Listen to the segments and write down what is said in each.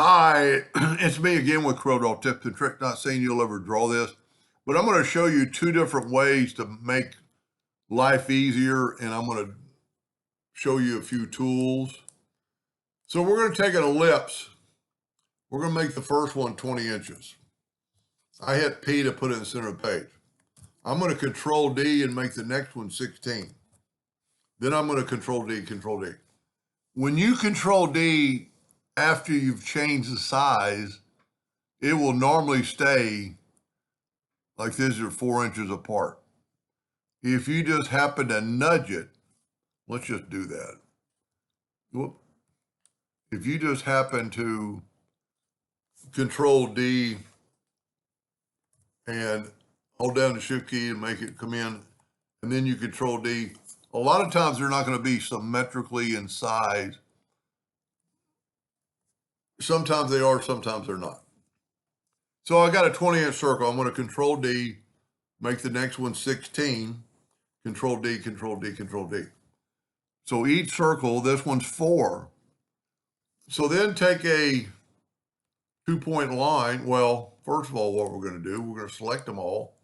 Hi, it's me again with Corel Tips and Tricks. Not saying you'll ever draw this, but I'm going to show you two different ways to make life easier, and I'm going to show you a few tools. So we're going to take an ellipse. We're going to make the first one 20 inches. I hit P to put it in the center of the page. I'm going to Control D and make the next one 16. Then I'm going to Control D, Control D. When you Control D after you've changed the size, it will normally stay like this are 4 inches apart. If you just happen to nudge it, let's just do that. Whoop. If you just happen to Control D and hold down the shift key and make it come in, and then you Control D, a lot of times they're not going to be symmetrically in size. Sometimes they are, sometimes they're not. So I got a 20-inch circle. I'm going to Control D, make the next one 16, Control D, Control D, Control D. So each circle, this one's 4. So then take a 2-point line. Well, first of all, what we're going to do, we're going to select them all,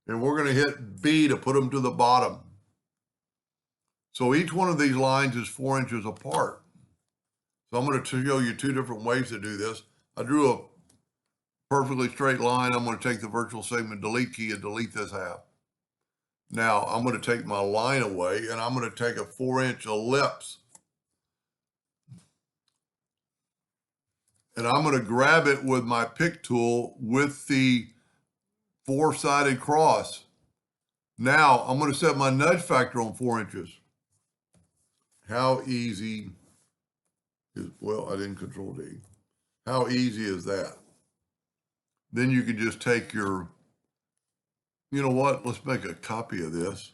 and we're going to hit B to put them to the bottom. So each one of these lines is 4 inches apart. So I'm going to show you two different ways to do this. I drew a perfectly straight line. I'm going to take the virtual segment delete key and delete this half. Now I'm going to take my line away, and I'm going to take a 4-inch ellipse. And I'm going to grab it with my pick tool with the 4-sided cross. Now I'm going to set my nudge factor on 4 inches. How easy is, well, I didn't Control D. How easy is that? Then you can just take your, you know what, let's make a copy of this.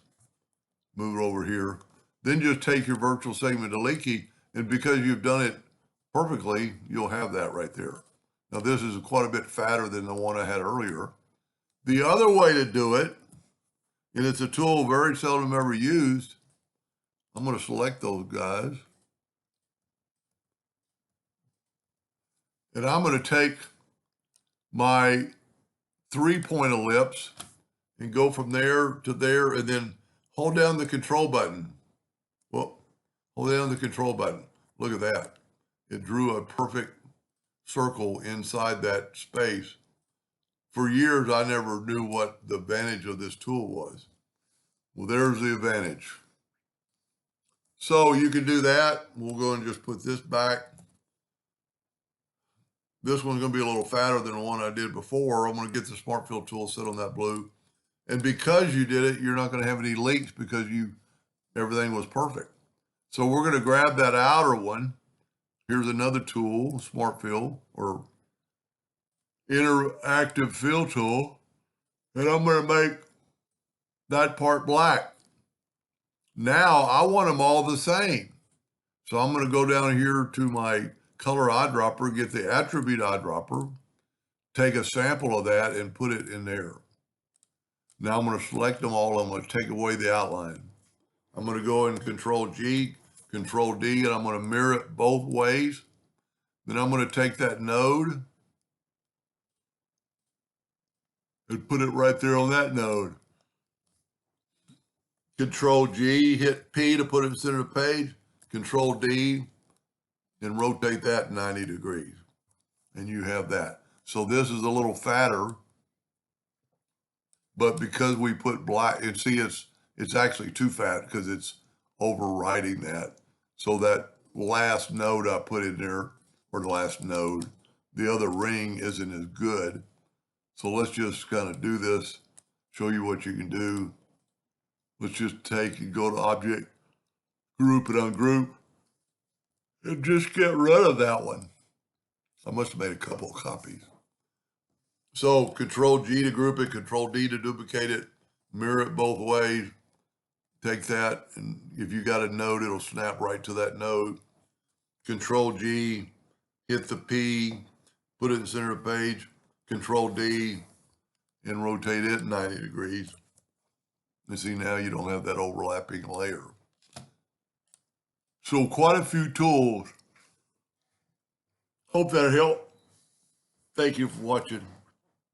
Move it over here. Then just take your virtual segment delete key, and because you've done it perfectly, you'll have that right there. Now this is quite a bit fatter than the one I had earlier. The other way to do it, and it's a tool very seldom ever used, I'm going to select those guys. And I'm going to take my 3-point ellipse and go from there to there, and then hold down the control button. Well, hold down the control button. Look at that. It drew a perfect circle inside that space. For years, I never knew what the advantage of this tool was. Well, there's the advantage. So you can do that. We'll go and just put this back. This one's going to be a little fatter than the one I did before. I'm going to get the Smart Fill tool, set on that blue. And because you did it, you're not going to have any leaks because everything was perfect. So we're going to grab that outer one. Here's another tool, Smart Fill or Interactive Fill tool. And I'm going to make that part black. Now I want them all the same. So I'm going to go down here to my color eyedropper, get the attribute eyedropper, take a sample of that and put it in there. Now I'm going to select them all. I'm going to take away the outline. I'm going to go and Control G, Control D, and I'm going to mirror it both ways. Then I'm going to take that node and put it right there on that node. Control G, hit P to put it in the center of the page, Control D, and rotate that 90 degrees. And you have that. So this is a little fatter, but because we put black, and see it's actually too fat because it's overriding that. So that last node I put in there, or the last node, the other ring isn't as good. So let's just kind of do this, show you what you can do. Let's just take and go to Object, Group and Ungroup, and just get rid of that one. I must have made a couple of copies. So Control G to group it, Control D to duplicate it, mirror it both ways. Take that, and if you got a node, it'll snap right to that node. Control G, hit the P, put it in the center of the page, Control D, and rotate it 90 degrees. And see, now you don't have that overlapping layer. So quite a few tools Hope that helped. Thank you for watching.